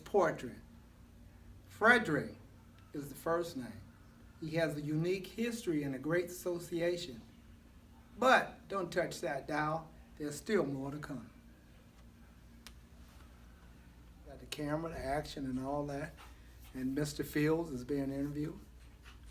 portrait. Frederic is the first name. He has a unique history and a great association. But don't touch that dial. There's still more to come. Got the camera, the action, and all that. And Mr. Fields is being interviewed.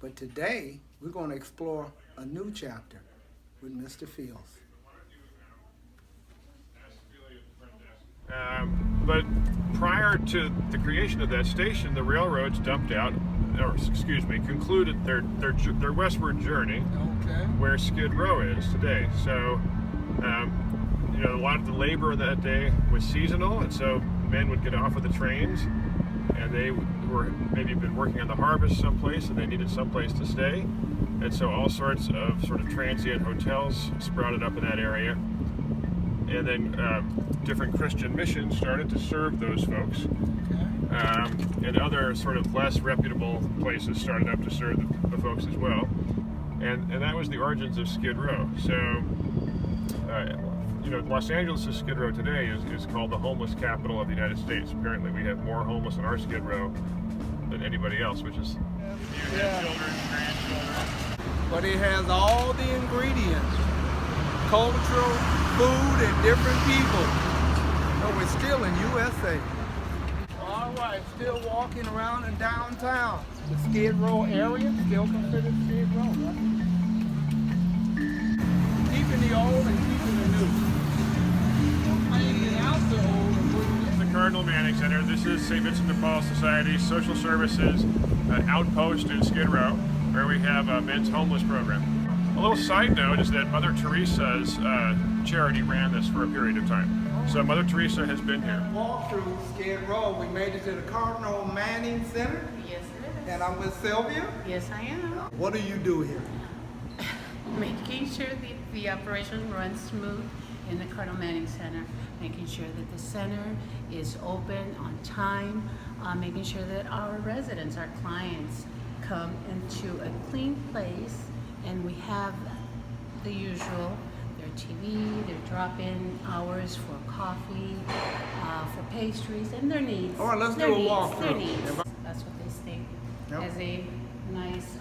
But today, we're going to explore a new chapter with Mr. Fields. But prior to the creation of that station, the railroads concluded their westward journey, where Skid Row is today. So, a lot of the labor that day was seasonal, and so men would get off of the trains, and they were maybe been working on the harvest someplace, and they needed someplace to stay, and so all sorts of transient hotels sprouted up in that area. And then different Christian missions started to serve those folks. And other less reputable places started up to serve the folks as well. And that was the origins of Skid Row. So, Los Angeles' Skid Row today is called the homeless capital of the United States. Apparently we have more homeless on our Skid Row than anybody else, which is children, grandchildren. But it has all the ingredients. Cultural, food, and different people. So we're still in USA. All right, still walking around in downtown. The Skid Row area, still considered Skid Row, right? Keeping the old and keeping the new. Finding out the old and moving. This is the Cardinal Manning Center. This is St. Vincent de Paul Society's social services outpost in Skid Row, where we have a men's homeless program. A little side note is that Mother Teresa's charity ran this for a period of time. So Mother Teresa has been here. Walk through Skid Row. We made it to the Cardinal Manning Center. Yes, it is. And I'm with Silvia. Yes, I am. What do you do here? Making sure the operation runs smooth in the Cardinal Manning Center. Making sure that the center is open on time. Making sure that our residents, our clients, come into a clean place. And we have the usual, their TV, their drop-in hours for coffee, for pastries, and their needs. All right, let's do a walkthrough. Their needs. That's what they state as a nice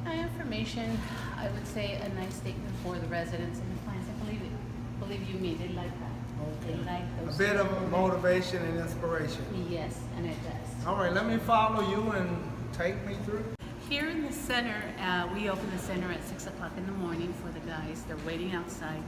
information. I would say a nice statement for the residents and the clients. I believe you me, they like that. Okay. They like those. A bit of motivation and inspiration. Yes, and it does. All right, let me follow you and take me through. Here in the center, we open the center at 6 o'clock in the morning for the guys. They're waiting outside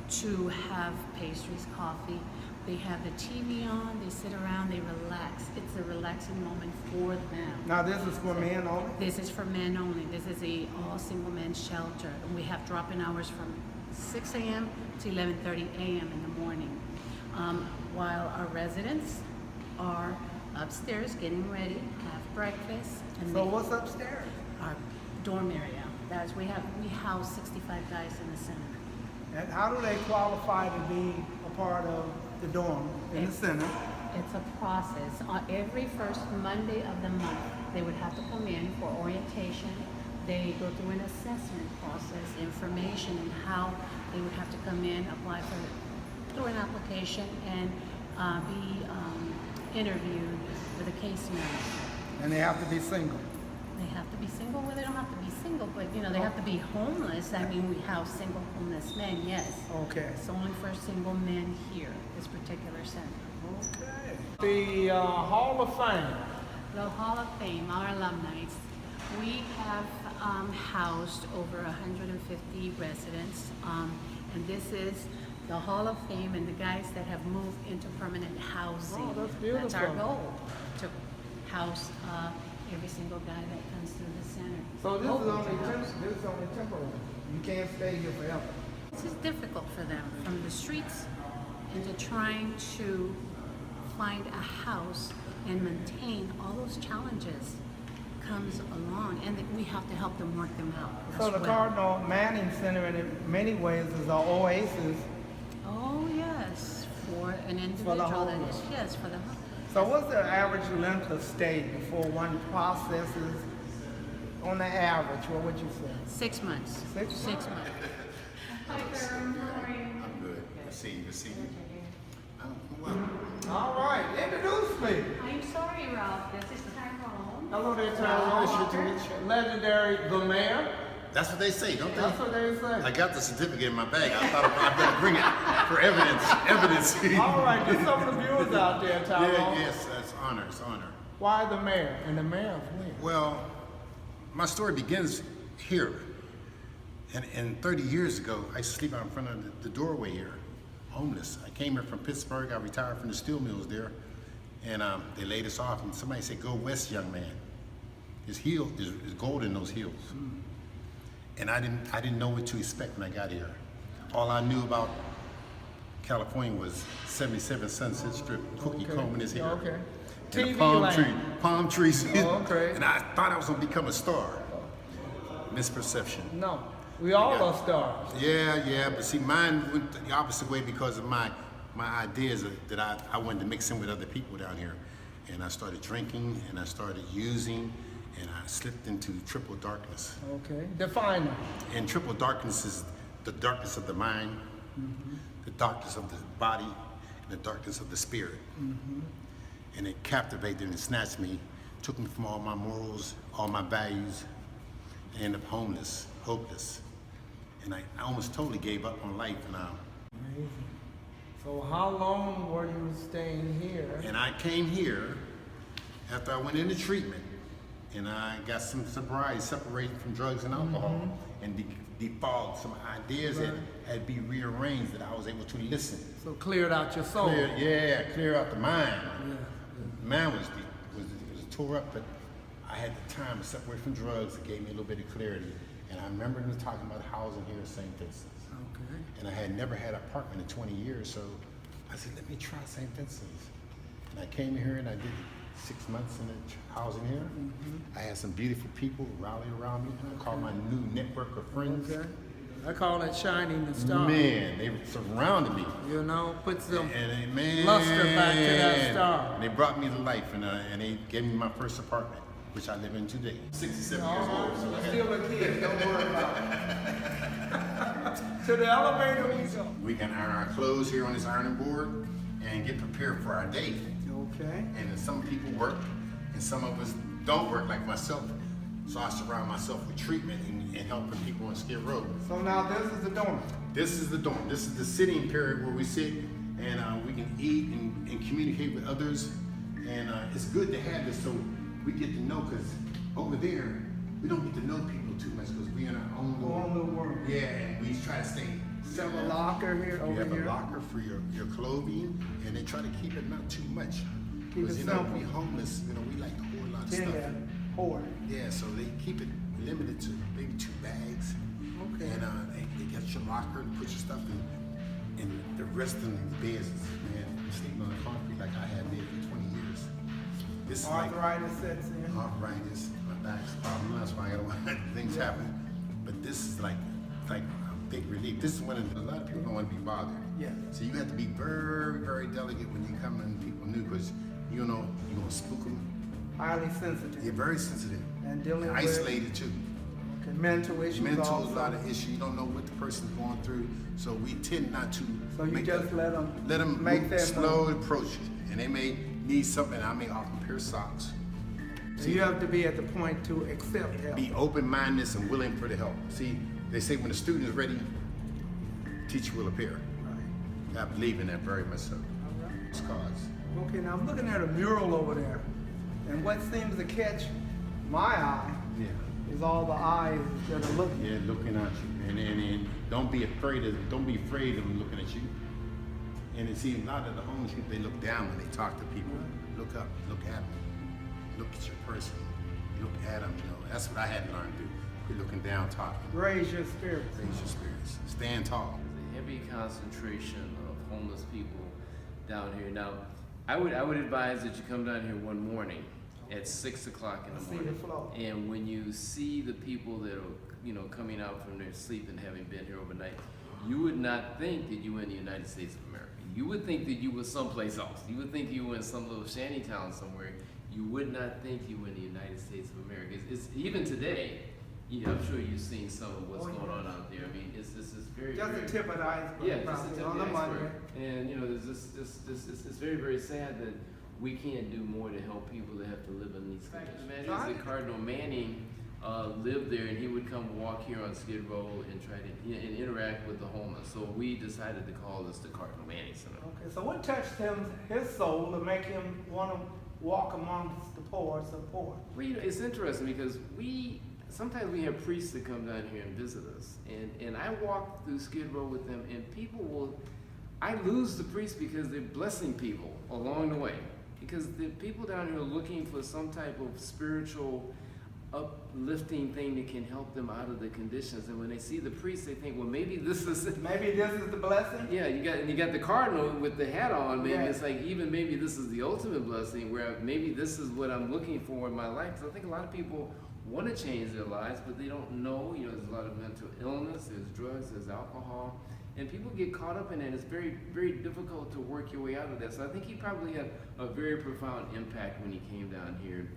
to have pastries, coffee. They have the TV on, they sit around, they relax. It's a relaxing moment for them. Now this is for men only? This is for men only. This is a all single men's shelter. And we have drop-in hours from 6 a.m. to 11:30 a.m. in the morning. While our residents are upstairs getting ready, have breakfast. And so what's upstairs? Our dorm area. We house 65 guys in the center. And how do they qualify to be a part of the dorm in the center? It's a process. Every first Monday of the month, they would have to come in for orientation. They go through an assessment process, information, and how they would have to come in, apply through an application, and be interviewed with a case manager. And they have to be single? They have to be single? Well, they don't have to be single, but they have to be homeless. I mean, we house single homeless men, yes. Okay. It's only for single men here, this particular center. Okay. The Hall of Fame. The Hall of Fame, our alumni. We have housed over 150 residents, and this is the Hall of Fame and the guys that have moved into permanent housing. Oh, that's beautiful. That's our goal, to house every single guy that comes through the center. So this is only temporary. You can't stay here forever. This is difficult for them, from the streets into trying to find a house and maintain all those challenges comes along, and that we have to help them work them out. So the Cardinal Manning Center in many ways is an oasis. Oh yes, for an individual that is, yes, for the homeless. So what's the average length of stay before one processes, on the average, what would you say? 6 months. 6 months? 6 months. I'm good. I see you. Well, All right, introduce me. I'm sorry, Ralph. This is Tyrone. Hello there, Tyrone. Nice to meet you. Legendary, the mayor. That's what they say, don't they? That's what they say. I got the certificate in my bag. I thought I better bring it for evidence. All right, get some of the viewers out there, Tyrone. Yeah, yes, that's honor. It's honor. Why the mayor? And the mayor of where? Well, my story begins here. And 30 years ago, I used to sleep out in front of the doorway here, homeless. I came here from Pittsburgh. I retired from the steel mills there. And they laid us off, and somebody said, "Go west, young man. His heel is gold in those heels." And I didn't know what to expect when I got here. All I knew about California was 77 Sunset Strip, Cookie Coleman is here. Okay. And TV a palm land. tree, palm trees. Okay. And I thought I was gonna become a star. Misperception. No, we all are stars. Yeah, but see, mine went the opposite way because of my ideas that I wanted to mix in with other people down here. And I started drinking, and I started using, and I slipped into triple darkness. Okay, define them. And triple darkness is the darkness of the mind, the darkness of the body, and the darkness of the spirit. And it captivated and snatched me, took me from all my morals, all my values. I ended up homeless, hopeless. And I almost totally gave up on life. Amazing. So how long were you staying here? And I came here after I went into treatment, and I got some sobriety, separated from drugs and alcohol, and default some ideas that had to be rearranged, that I was able to listen. So cleared out your soul. Clear out the mind. Yeah. The mind was tore up, but I had the time to separate from drugs. It gave me a little bit of clarity. And I remember them talking about housing here at St. Vincent's. Okay. And I had never had an apartment in 20 years, so I said, let me try St. Vincent's. And I came here and I did 6 months in the housing here. I had some beautiful people rally around me, and I called my new network of friends. Okay. I call it shining the star. Man, they surrounded me. You know, put some And man, luster back to that star. And they brought me to life, and they gave me my first apartment, which I live in today. 67 years old. So I'm still a kid, don't worry about it. To the elevator we go. we can iron our clothes here on this ironing board and get prepared for our day. Okay. And then some people work, and some of us don't work, like myself. So I surround myself with treatment and helping people on Skid Row. So now this is the dorm. This is the dorm. This is the sitting period where we sit and we can eat and communicate with others. And it's good to have this so we get to know, because over there, we don't get to know people too much because we're in our own little world. Yeah, and we try to stay. You have a locker here, You over have here. a locker for your clothing, and they try to keep it not too much. Keep Because it you know, simple. we homeless, you know, we like to hoard a lot of stuff. Yeah, hoard. Yeah, so they keep it limited to maybe 2 bags. Okay. And they get your locker and put your stuff in. And the rest of the beds is, man, sleeping on the concrete like I had there for 20 years. This is Arthritis sets in. arthritis, my back's problem. That's why I don't want things happen. But this is like a big relief. This is when a lot of people don't want to be bothered. Yeah. So you have to be very, very delicate when you come in people new, because you know you're gonna spook them. Highly sensitive. You're very sensitive. And dealing with isolated too. okay, mental issues Mental, also. a lot of issues. You don't know what the person's going through, so we tend not to. So you just let them make make that that slow approach, and they may need something. I may offer a pair of socks. So you have to be at the point to accept help. Be open-minded and willing for the help. See, they say when the student is ready, teacher will appear. Right. I believe in that very much so. All right. It's cause. Okay, now I'm looking at a mural over there, and what seems to catch my eye Yeah. is all the eyes that are looking. Yeah, looking at you, and don't be afraid of them looking at you. And it seems a lot of the homeless people, they look down when they talk to people. Look up, look at them, look at your person, look at them. You know, that's what I had to learn to do. Quit looking down, talking. Raise your spirits. Raise your spirits. Stand tall. There's a heavy concentration of homeless people down here. Now, I would advise that you come down here one morning at 6 o'clock in the See morning. the flow. And when you see the people that are, coming out from their sleep and having been here overnight, you would not think that you were in the United States of America. You would think that you were someplace else. You would think you were in some little shanty town somewhere. You would not think you were in the United States of America. It's even today, Yeah, I'm sure you've seen some of what's going on out there. I mean, it's very Just very, the tip of the iceberg. yeah, just the tip on of the the Monday. iceberg. And you know, there's it's very very sad that we can't do more to help people that have to live in these conditions. Imagine the Cardinal Manning lived there, and he would come walk here on Skid Row and try to and interact with the homeless. So we decided to call this the Cardinal Manning Center. Okay, so what touched his soul to make him want to walk amongst the poor, support? Well, you know, it's interesting because sometimes we have priests that come down here and visit us, and I walk through Skid Row with them, and I lose the priests because they're blessing people along the way. Because the people down here are looking for some type of spiritual uplifting thing that can help them out of the conditions, and when they see the priest, they think, well, maybe this is it. Maybe this is the blessing? Yeah, you got the cardinal with the hat on. Maybe Yeah. it's like maybe this is the ultimate blessing, where maybe this is what I'm looking for in my life. So I think a lot of people want to change their lives, but they don't know. You know, there's a lot of mental illness, there's drugs, there's alcohol, and people get caught up in it. It's very, very difficult to work your way out of that. So I think he probably had a very profound impact when he came down here,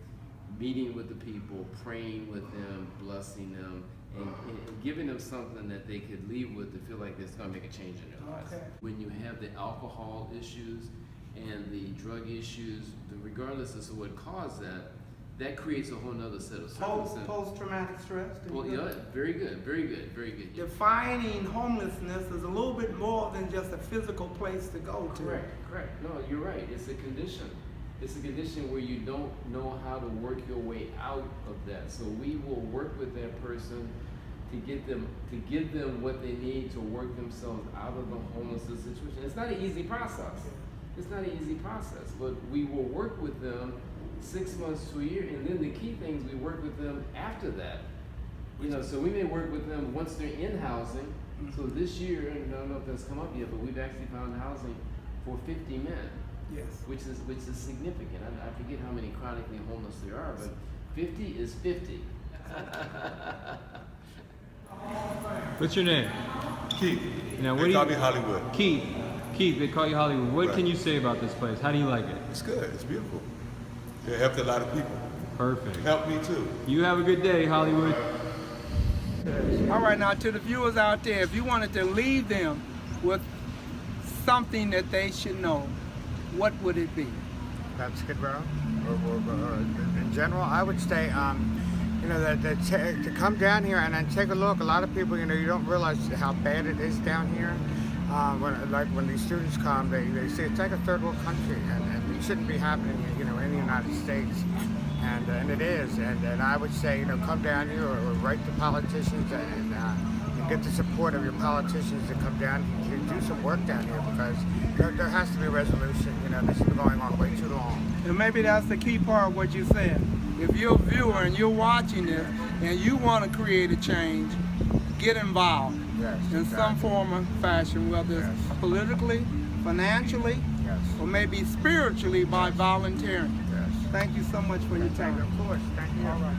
meeting with the people, praying with them, blessing them, and giving them something that they could leave with to feel like it's going to make a change in their lives. Okay. When you have the alcohol issues and the drug issues, regardless as to what caused that creates a whole nother set of circumstances. Post-traumatic stress? Well, yeah, very good, very good, very good. Yeah. Defining homelessness is a little bit more than just a physical place to go to. Correct. No, you're right. It's a condition. It's a condition where you don't know how to work your way out of that. So we will work with that person to give them what they need to work themselves out of the homelessness situation. It's not an easy process. It's not an easy process, but we will work with them 6 months to a year, and then the key things, we work with them after that. You know, so we may work with them once they're in housing. So this year, and I don't know if that's come up yet, but we've actually found housing for 50 men. Yes. Which is significant. I forget how many chronically homeless there are, but 50 is 50. What's your name? Keith. Now, They call me Hollywood. Keith, they call you Hollywood. What Right. can you say about this place? How do you like it? It's good. It's beautiful. It helped a lot of people. Perfect. Helped me too. You have a good day, Hollywood. All right, now to the viewers out there, if you wanted to leave them with something that they should know, what would it be? About Skid Row, or in general, I would say, you know, that to come down here and then take a look. A lot of people, you know, you don't realize how bad it is down here. When these students come, they say it's like a third world country, and it shouldn't be happening, you know, in the United States, and it is. And I would say, you know, come down here or write to politicians and get the support of your politicians to come down to do some work down here, because there has to be a resolution. You know, this has been going on way too long. And maybe that's the key part of what you said. If you're a viewer and you're watching this and you want to create a change, get involved in some form or fashion, whether it's politically, financially, or maybe spiritually by volunteering. Thank you so much for your time. Of course. Thank you. All right.